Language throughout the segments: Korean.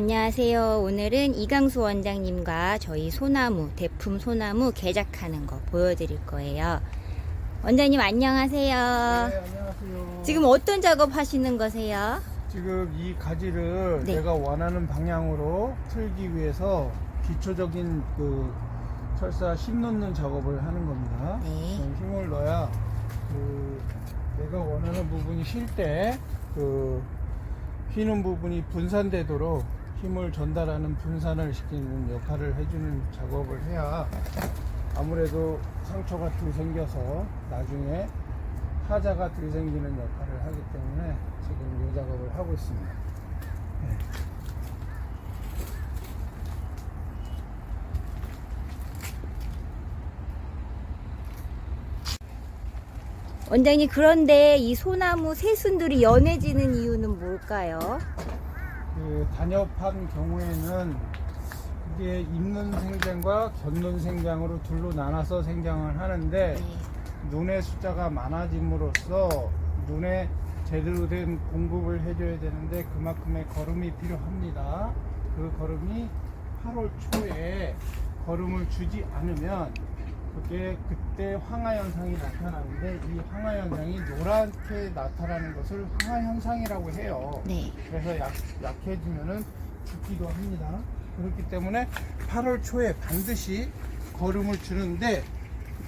안녕하세요. 오늘은 이강수 원장님과 저희 소나무, 대품 소나무 개작하는 거 보여드릴 거예요. 원장님 안녕하세요. 네, 안녕하세요. 지금 어떤 작업 하시는 거세요? 지금 이 가지를 네. 내가 원하는 방향으로 틀기 위해서 기초적인 그 철사 힘 넣는 작업을 하는 겁니다. 네. 힘을 넣어야 내가 원하는 부분이 쉴 때 휘는 부분이 분산되도록 힘을 전달하는 분산을 시키는 역할을 해주는 작업을 해야 아무래도 상처가 덜 생겨서 나중에 하자가 덜 생기는 역할을 하기 때문에 지금 이 작업을 하고 있습니다. 네. 원장님, 그런데 이 소나무 새순들이 연해지는 이유는 뭘까요? 단엽한 경우에는 이게 입는 생장과 곁는 생장으로 둘로 나눠서 생장을 하는데 네. 눈의 숫자가 많아짐으로써 눈에 제대로 된 공급을 해줘야 되는데 그만큼의 거름이 필요합니다. 그 거름이 8월 초에 거름을 주지 않으면 그때 황화 현상이 나타나는데 이 황화 현상이 노랗게 나타나는 것을 황화 현상이라고 해요. 네. 그래서 약해지면은 죽기도 합니다. 그렇기 때문에 8월 초에 반드시 거름을 주는데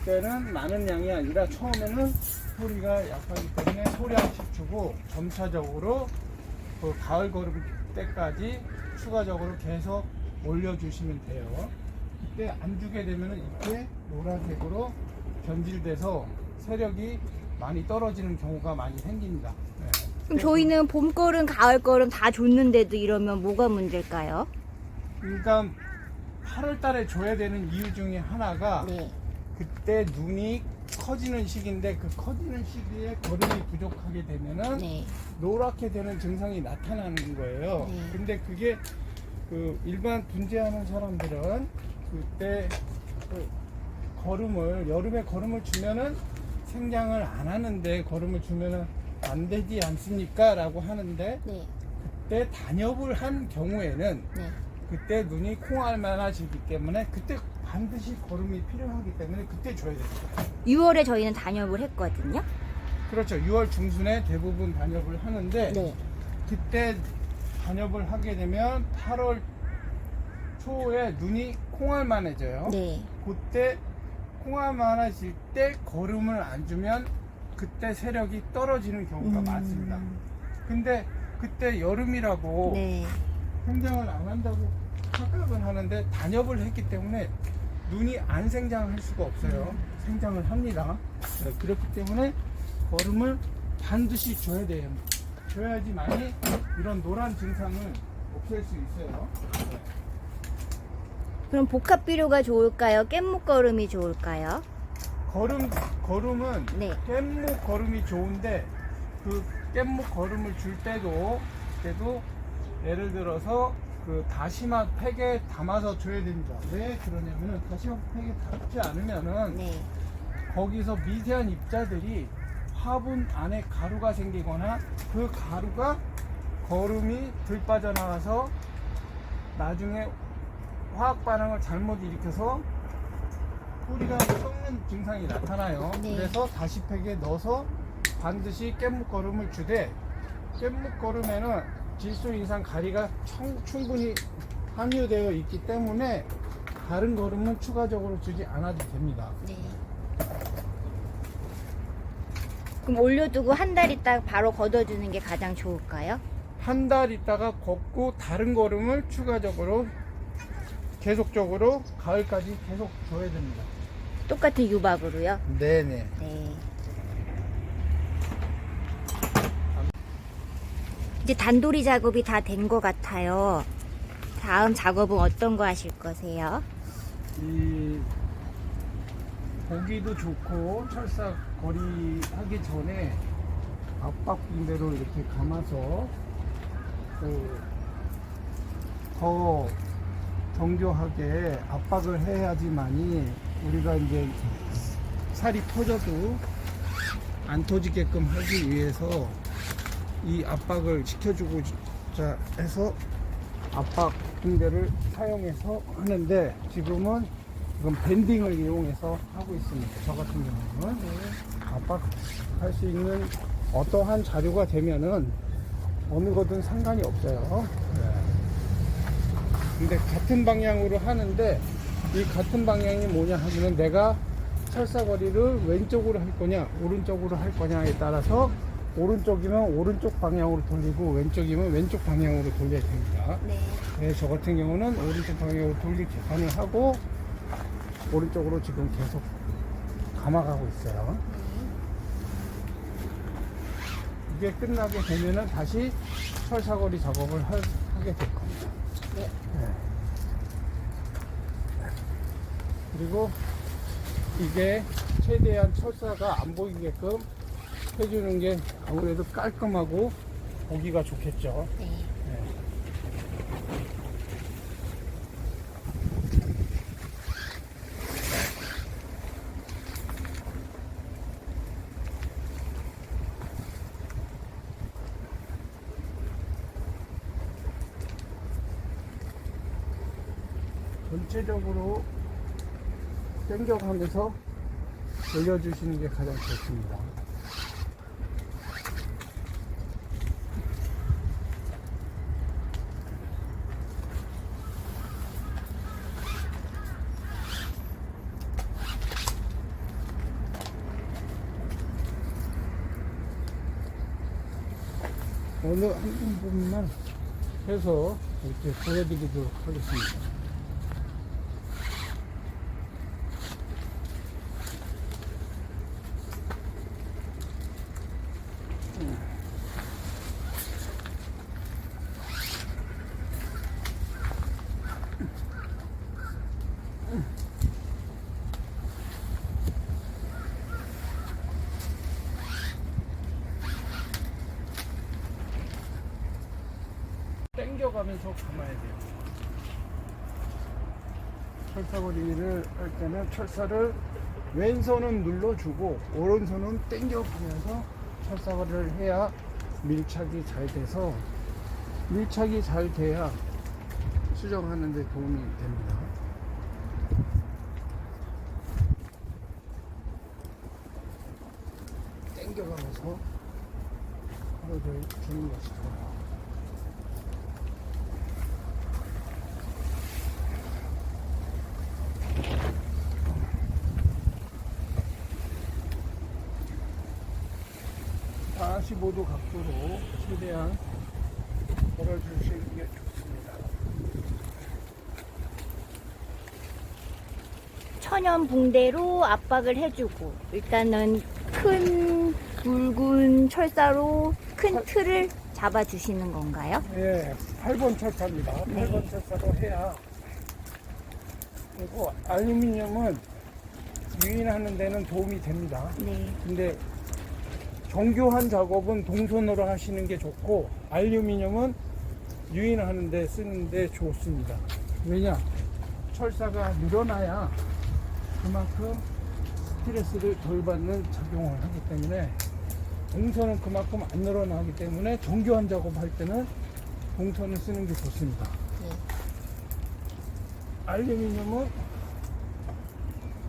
그때는 많은 양이 아니라 처음에는 소리가 약하기 때문에 소량씩 주고 점차적으로 그 가을 거름 때까지 추가적으로 계속 올려주시면 돼요. 그때 안 주게 되면은 이렇게 노란색으로 변질돼서 세력이 많이 떨어지는 경우가 많이 생깁니다. 네. 그럼 저희는 봄 거름, 가을 거름 다 줬는데도 이러면 뭐가 문제일까요? 그러니까 8월 달에 줘야 되는 이유 중에 하나가 네. 그때 눈이 커지는 시기인데 그 커지는 시기에 거름이 부족하게 되면은 네. 노랗게 되는 증상이 나타나는 거예요. 네. 근데 그게 일반 분재하는 사람들은 그때 여름에 거름을 주면은 생장을 안 하는데 거름을 주면은 안 되지 않습니까? 라고 하는데 네. 그때 단엽을 한 경우에는 네. 그때 눈이 콩알 많아지기 때문에 그때 반드시 거름이 필요하기 때문에 그때 줘야 됩니다. 6월에 저희는 단엽을 했거든요. 그렇죠. 6월 중순에 대부분 단엽을 하는데 네. 그때 단엽을 하게 되면 8월 초에 눈이 콩알만해져요. 네. 그때 콩알만해질 때 거름을 안 주면 그때 세력이 떨어지는 경우가 많습니다. 근데 그때 여름이라고 네. 생장을 안 한다고 착각을 하는데 단엽을 했기 때문에 눈이 안 생장을 할 수가 없어요. 생장을 합니다. 네, 그렇기 때문에 거름을 반드시 줘야 돼요. 줘야지만이 이런 노란 증상을 없앨 수 있어요. 네. 그럼 복합 비료가 좋을까요? 깻목 거름이 좋을까요? 거름은 네. 깻목 거름이 좋은데 그 깻목 거름을 줄 때도 예를 들어서 그 다시마 팩에 담아서 줘야 됩니다. 왜 그러냐면은 다시마 팩에 담지 않으면은 네. 거기서 미세한 입자들이 화분 안에 가루가 생기거나 그 가루가 거름이 들 빠져나가서 나중에 화학 반응을 잘못 일으켜서 뿌리가 썩는 증상이 나타나요. 네. 그래서 다시팩에 넣어서 반드시 깻묵 거름을 주되 깻묵 거름에는 질소 인상 가리가 충분히 함유되어 있기 때문에 다른 거름은 추가적으로 주지 않아도 됩니다. 네. 그럼 올려두고 한 달 있다가 바로 걷어주는 게 가장 좋을까요? 한 달 있다가 걷고 다른 거름을 추가적으로 계속적으로 가을까지 계속 줘야 됩니다. 똑같은 유박으로요? 네네. 네. 이제 단돌이 작업이 다 된 것 같아요. 다음 작업은 어떤 거 하실 거세요? 이 보기도 좋고 철사 거리 하기 전에 압박 붕대로 이렇게 감아서 더 정교하게 압박을 해야지만이 우리가 이제 살이 터져도 안 터지게끔 하기 위해서 이 압박을 시켜주고자 해서 압박 붕대를 사용해서 하는데 지금은 이건 밴딩을 이용해서 하고 있습니다. 저 같은 경우는 압박할 수 있는 어떠한 자료가 되면은 어느 거든 상관이 없어요. 근데 같은 방향으로 하는데 이 같은 방향이 뭐냐 하면은 내가 철사거리를 왼쪽으로 할 거냐 오른쪽으로 할 거냐에 따라서 오른쪽이면 오른쪽 방향으로 돌리고 왼쪽이면 왼쪽 방향으로 돌려야 됩니다. 네. 저 같은 경우는 오른쪽 방향으로 돌릴 계산을 하고 오른쪽으로 지금 계속 감아가고 있어요. 이게 끝나게 되면은 다시 철사거리 작업을 하게 될 겁니다. 네. 그리고 이게 최대한 철사가 안 보이게끔 해주는 게 아무래도 깔끔하고 보기가 좋겠죠. 네. 전체적으로 당겨가면서 돌려주시는 게 가장 좋습니다. 어느 한 부분만 해서 이렇게 보여드리도록 하겠습니다. 당겨가면서 감아야 돼요. 철사거리를 할 때는 철사를 왼손은 눌러주고 오른손은 당겨가면서 철사거리를 해야 밀착이 잘 돼서 밀착이 잘 돼야 수정하는 데 도움이 됩니다. 당겨가면서 풀어주는 것이 좋아요. 다 45도 각도로 최대한 걸어주시는 게 좋습니다. 천연 붕대로 압박을 해주고 일단은 큰 굵은 철사로 큰 틀을 잡아주시는 건가요? 예, 8번 철사입니다. 네. 8번 철사로 해야. 그리고 알루미늄은 유인하는 데는 도움이 됩니다. 네. 근데 정교한 작업은 동손으로 하시는 게 좋고 알루미늄은 유인하는 데 쓰는 데 좋습니다. 왜냐? 철사가 늘어나야 그만큼 스트레스를 덜 받는 작용을 하기 때문에 동선은 그만큼 안 늘어나기 때문에 정교한 작업할 때는 동선을 쓰는 게 좋습니다. 네. 알루미늄은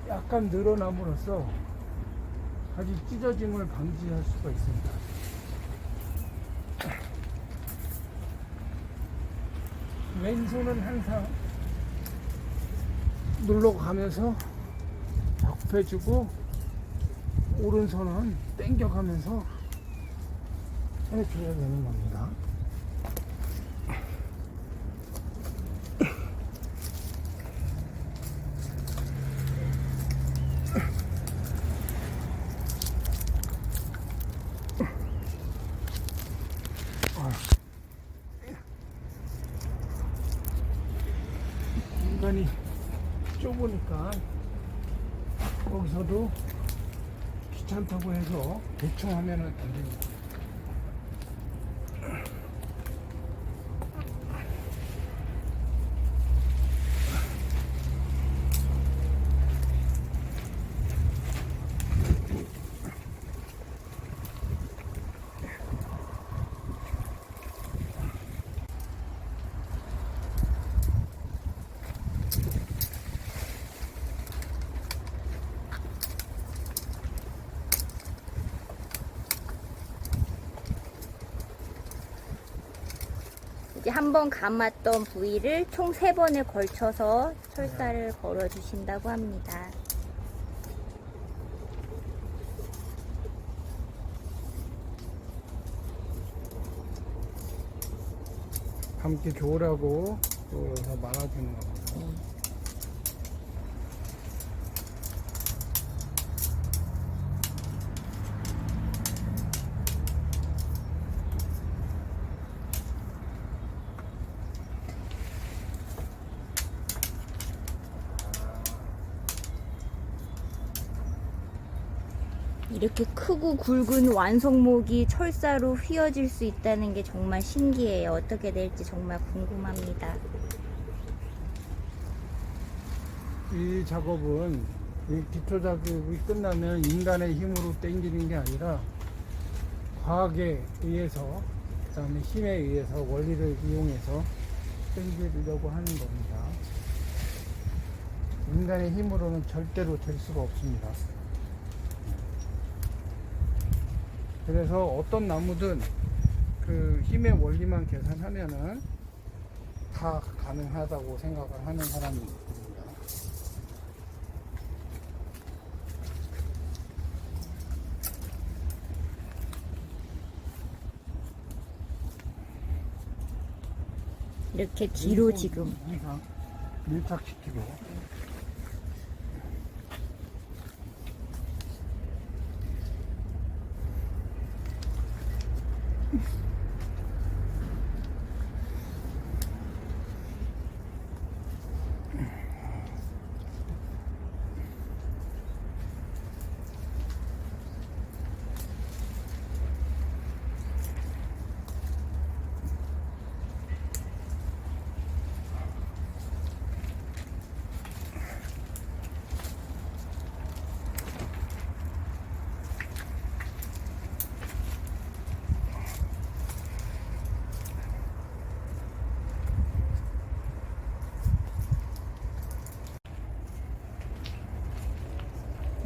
약간 늘어남으로써 아주 찢어짐을 방지할 수가 있습니다. 왼손은 항상 눌러가면서 접해주고 오른손은 당겨가면서 해줘야 되는 겁니다. 공간이 좁으니까 여기서도 귀찮다고 해서 대충 하면은 안 됩니다. 이제 한 번 감았던 부위를 총 3번에 걸쳐서 철사를 걸어 주신다고 합니다. 감기 좋으라고 또 여기서 말아주는 겁니다. 이렇게 크고 굵은 완성목이 철사로 휘어질 수 있다는 게 정말 신기해요. 어떻게 될지 정말 궁금합니다. 이 작업은 이 기초 작업이 끝나면 인간의 힘으로 당기는 게 아니라 과학에 의해서, 그 다음에 힘에 의해서, 원리를 이용해서 당기려고 하는 겁니다. 인간의 힘으로는 절대로 될 수가 없습니다. 그래서 어떤 나무든 그 힘의 원리만 계산하면은 다 가능하다고 생각을 하는 사람입니다. 이렇게 뒤로 지금 항상 밀착시키고.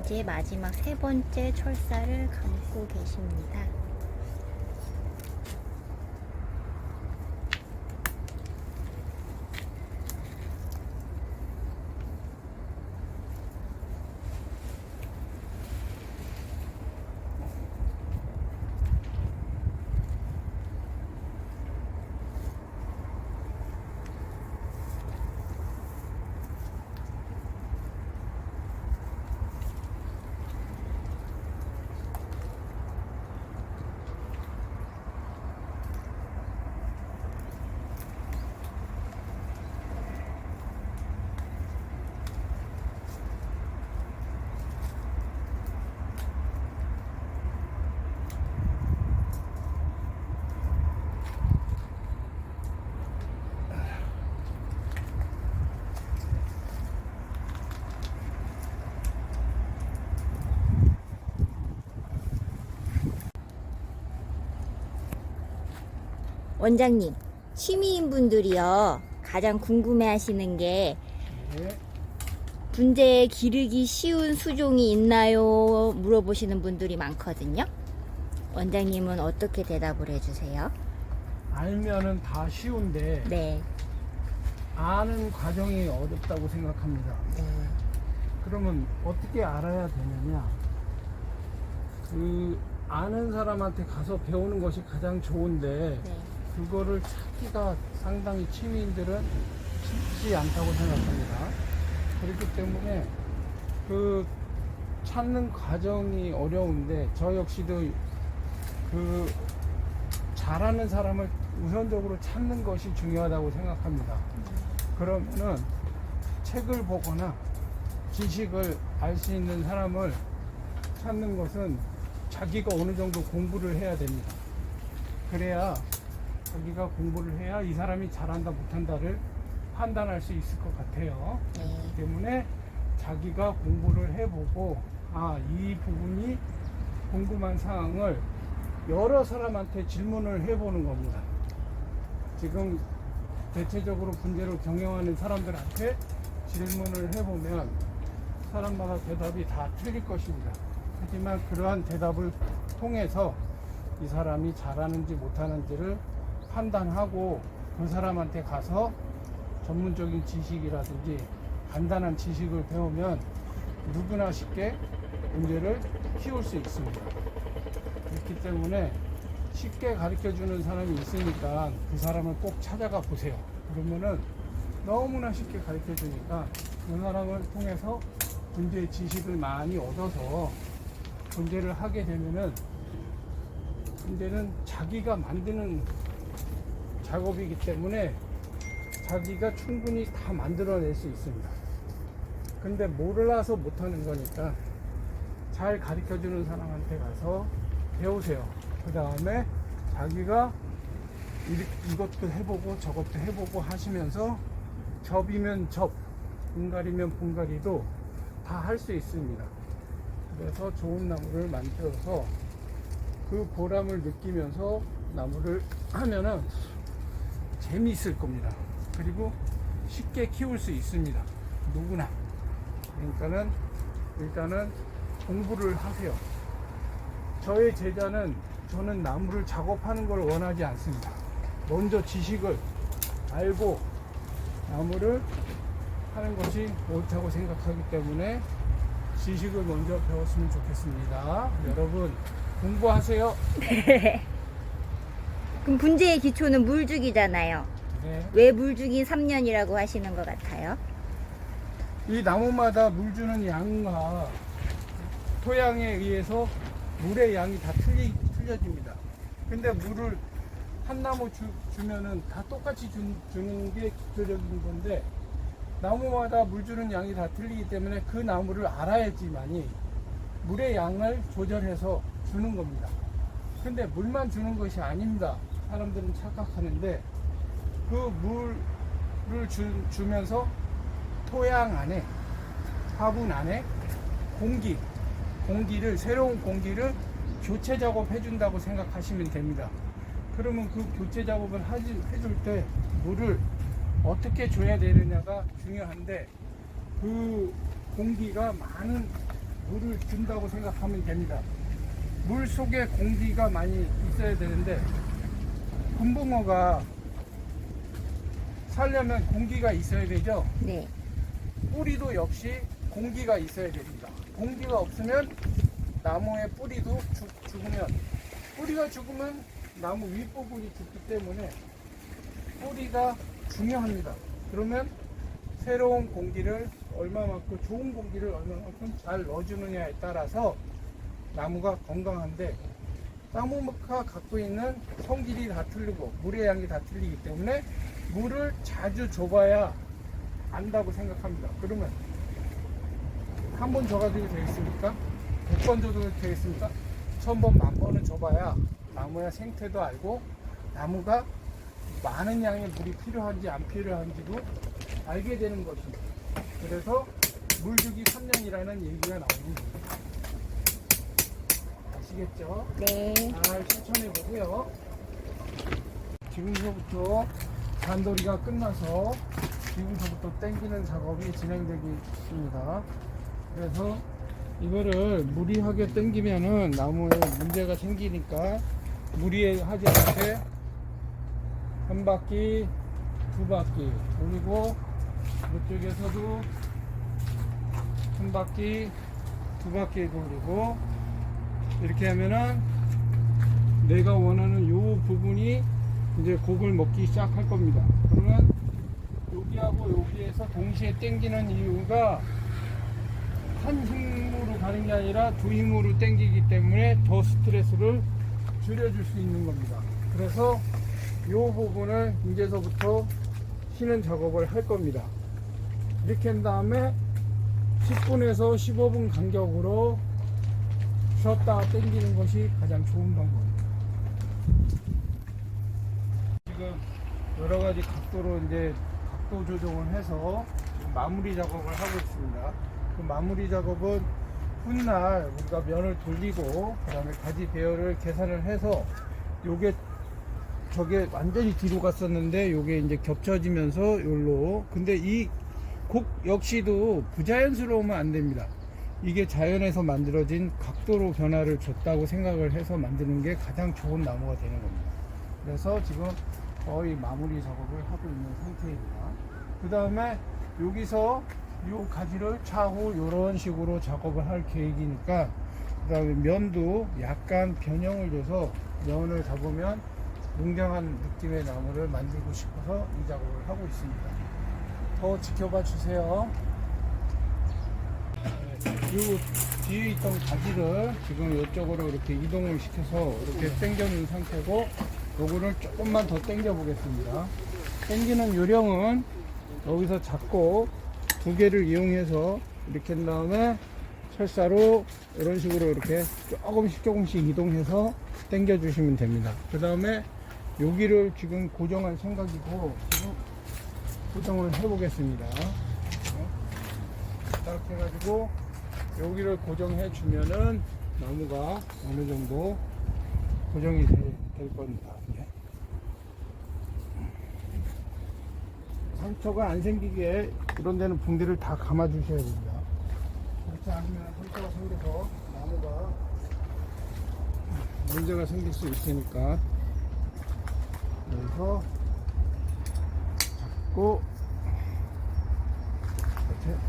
이제 마지막 3번째 철사를 감고 계십니다. 원장님, 취미인분들이요 가장 궁금해하시는 게 네. 분재에 기르기 쉬운 수종이 있나요? 물어보시는 분들이 많거든요. 원장님은 어떻게 대답을 해주세요? 알면은 다 쉬운데 네. 아는 과정이 어렵다고 생각합니다. 네. 그러면 어떻게 알아야 되느냐? 그 아는 사람한테 가서 배우는 것이 가장 좋은데 네. 그거를 찾기가 상당히 취미인들은 쉽지 않다고 생각합니다. 그렇기 때문에 그 찾는 과정이 어려운데 저 역시도 그 잘하는 사람을 우선적으로 찾는 것이 중요하다고 생각합니다. 그러면은 책을 보거나 지식을 알 수 있는 사람을 찾는 것은 자기가 어느 정도 공부를 해야 됩니다. 그래야 자기가 공부를 해야 이 사람이 잘한다 못한다를 판단할 수 있을 것 같아요. 네. 그렇기 때문에 자기가 공부를 해보고 이 부분이 궁금한 사항을 여러 사람한테 질문을 해보는 겁니다. 지금 대체적으로 분재를 경영하는 사람들한테 질문을 해보면 사람마다 대답이 다 틀릴 것입니다. 하지만 그러한 대답을 통해서 이 사람이 잘하는지 못하는지를 판단하고 그 사람한테 가서 전문적인 지식이라든지 간단한 지식을 배우면 누구나 쉽게 문제를 키울 수 있습니다. 그렇기 때문에 쉽게 가르쳐 주는 사람이 있으니까 그 사람을 꼭 찾아가 보세요. 그러면은 너무나 쉽게 가르쳐 주니까 그 사람을 통해서 문제의 지식을 많이 얻어서 문제를 하게 되면은 문제는 자기가 만드는 작업이기 때문에 자기가 충분히 다 만들어낼 수 있습니다. 근데 몰라서 못하는 거니까 잘 가르쳐 주는 사람한테 가서 배우세요. 그 다음에 자기가 이것도 해보고 저것도 해보고 하시면서 접이면 접, 분갈이면 분갈이도 다 할 수 있습니다. 그래서 좋은 나무를 만들어서 그 보람을 느끼면서 나무를 하면은 재미있을 겁니다. 그리고 쉽게 키울 수 있습니다. 누구나. 그러니까는 일단은 공부를 하세요. 저의 제자는 저는 나무를 작업하는 걸 원하지 않습니다. 먼저 지식을 알고 나무를 하는 것이 옳다고 생각하기 때문에 지식을 먼저 배웠으면 좋겠습니다. 여러분 공부하세요. 그럼 분재의 기초는 물주기잖아요. 네. 왜 물주기 3년이라고 하시는 것 같아요? 이 나무마다 물 주는 양과 토양에 의해서 물의 양이 다 틀려집니다. 근데 물을 한 나무 주면은 다 똑같이 주는 게 기초적인 건데 나무마다 물 주는 양이 다 틀리기 때문에 그 나무를 알아야지만이 물의 양을 조절해서 주는 겁니다. 근데 물만 주는 것이 아닙니다. 사람들은 착각하는데 그 물을 주면서 토양 안에 화분 안에 공기를 새로운 공기를 교체 작업해 준다고 생각하시면 됩니다. 그러면 그 교체 작업을 해줄 때 물을 어떻게 줘야 되느냐가 중요한데 그 공기가 많은 물을 준다고 생각하면 됩니다. 물 속에 공기가 많이 있어야 되는데 금붕어가 살려면 공기가 있어야 되죠. 네. 뿌리도 역시 공기가 있어야 됩니다. 공기가 없으면 나무의 뿌리도 죽으면 뿌리가 죽으면 나무 윗부분이 죽기 때문에 뿌리가 중요합니다. 그러면 새로운 공기를 얼마만큼 좋은 공기를 얼마만큼 잘 넣어주느냐에 따라서 나무가 건강한데 나무가 갖고 있는 성질이 다 틀리고 물의 양이 다 틀리기 때문에 물을 자주 줘봐야 안다고 생각합니다. 그러면 한 번 줘가지고 되겠습니까? 100번 줘도 되겠습니까? 1000번, 10,000번은 줘봐야 나무의 생태도 알고 나무가 많은 양의 물이 필요한지 안 필요한지도 알게 되는 것입니다. 그래서 물주기 3년이라는 얘기가 나옵니다. 아시겠죠? 네. 잘 실천해 보고요. 지금서부터 잔돌이가 끝나서 지금서부터 땡기는 작업이 진행되겠습니다. 그래서 이거를 무리하게 땡기면은 나무에 문제가 생기니까 무리하지 않게 한 바퀴, 두 바퀴, 그리고 이쪽에서도 한 바퀴, 두 바퀴 돌리고 이렇게 하면은 내가 원하는 요 부분이 이제 곡을 먹기 시작할 겁니다. 그러면 여기하고 여기에서 동시에 당기는 이유가 한 힘으로 가는 게 아니라 두 힘으로 당기기 때문에 더 스트레스를 줄여줄 수 있는 겁니다. 그래서 이 부분을 이제서부터 쉬는 작업을 할 겁니다. 이렇게 한 다음에 10분에서 15분 간격으로 쉬었다 당기는 것이 가장 좋은 방법입니다. 지금 여러 가지 각도로 이제 각도 조정을 해서 마무리 작업을 하고 있습니다. 그 마무리 작업은 훗날 우리가 면을 돌리고 그 다음에 가지 배열을 계산을 해서 요게 저게 완전히 뒤로 갔었는데 요게 이제 겹쳐지면서 요로 근데 이 곡 역시도 부자연스러우면 안 됩니다. 이게 자연에서 만들어진 각도로 변화를 줬다고 생각을 해서 만드는 게 가장 좋은 나무가 되는 겁니다. 그래서 지금 거의 마무리 작업을 하고 있는 상태입니다. 그 다음에 여기서 요 가지를 차후 이런 식으로 작업을 할 계획이니까, 그 다음에 면도 약간 변형을 줘서 면을 잡으면 웅장한 느낌의 나무를 만들고 싶어서 이 작업을 하고 있습니다. 더 지켜봐 주세요. 이 뒤에 있던 가지를 지금 이쪽으로 이렇게 이동을 시켜서 이렇게 당겨 놓은 상태고, 요거를 조금만 더 당겨 보겠습니다. 당기는 요령은 여기서 잡고 두 개를 이용해서 이렇게 한 다음에 철사로 이런 식으로 이렇게 조금씩 이동해서 당겨 주시면 됩니다. 그 다음에 여기를 지금 고정할 생각이고, 지금 고정을 해 보겠습니다. 이렇게 해가지고 여기를 고정해 주면은 나무가 어느 정도 고정이 될 겁니다. 예. 상처가 안 생기게 이런 데는 붕대를 다 감아 주셔야 됩니다. 그렇지 않으면 상처가 생겨서 나무가 문제가 생길 수 있으니까 여기서 잡고 이렇게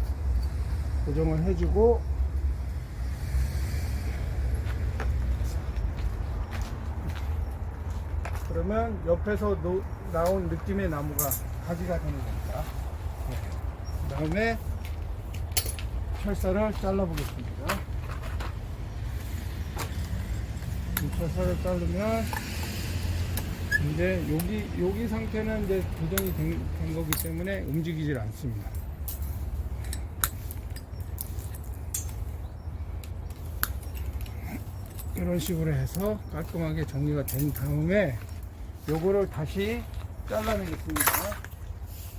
고정을 해주고, 그러면 옆에서 나온 느낌의 나무가 가지가 되는 겁니다. 그 다음에 철사를 잘라 보겠습니다. 이 철사를 자르면 이제 여기 상태는 이제 고정이 된 거기 때문에 움직이질 않습니다. 이런 식으로 해서 깔끔하게 정리가 된 다음에 요거를 다시 잘라내겠습니다.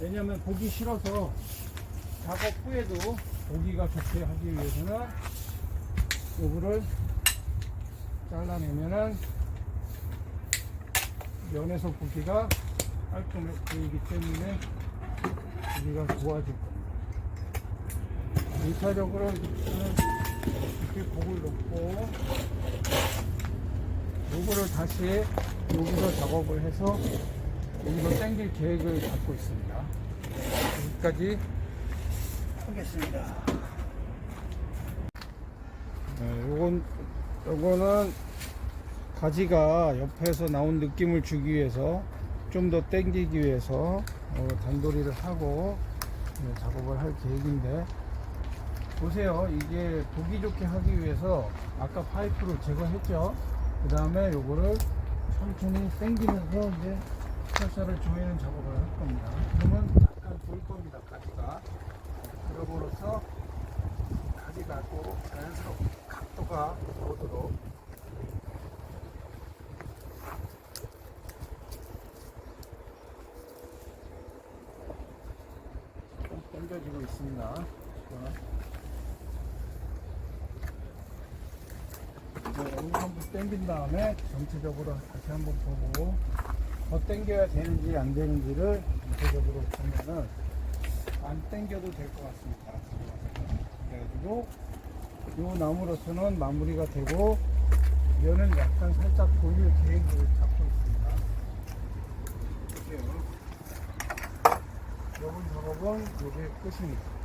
왜냐면 보기 싫어서 작업 후에도 보기가 좋게 하기 위해서는 요거를 잘라내면은 면에서 보기가 깔끔해 보이기 때문에 보기가 좋아질 겁니다. 2차적으로 이렇게 복을 놓고 요거를 다시 여기서 작업을 해서 여기서 당길 계획을 갖고 있습니다. 여기까지 하겠습니다. 요거는 가지가 옆에서 나온 느낌을 주기 위해서 좀 더 당기기 위해서 단도리를 하고 작업을 할 계획인데, 보세요. 이게 보기 좋게 하기 위해서 아까 파이프를 제거했죠. 그 다음에 요거를 천천히 당기면서 이제 철사를 조이는 작업을 할 겁니다. 그러면 약간 돌 겁니다. 가지가 그러므로써 가지가 또 자연스럽게 각도가 오도록 좀 당겨지고 있습니다. 여기 한번 당긴 다음에 전체적으로 다시 한번 보고 더 당겨야 되는지 안 되는지를 전체적으로 보면은 안 당겨도 될 것 같습니다. 그래가지고 이 나무로서는 마무리가 되고, 면은 약간 살짝 돌릴 계획을 잡고 있습니다. 이런 작업은 이게 끝입니다.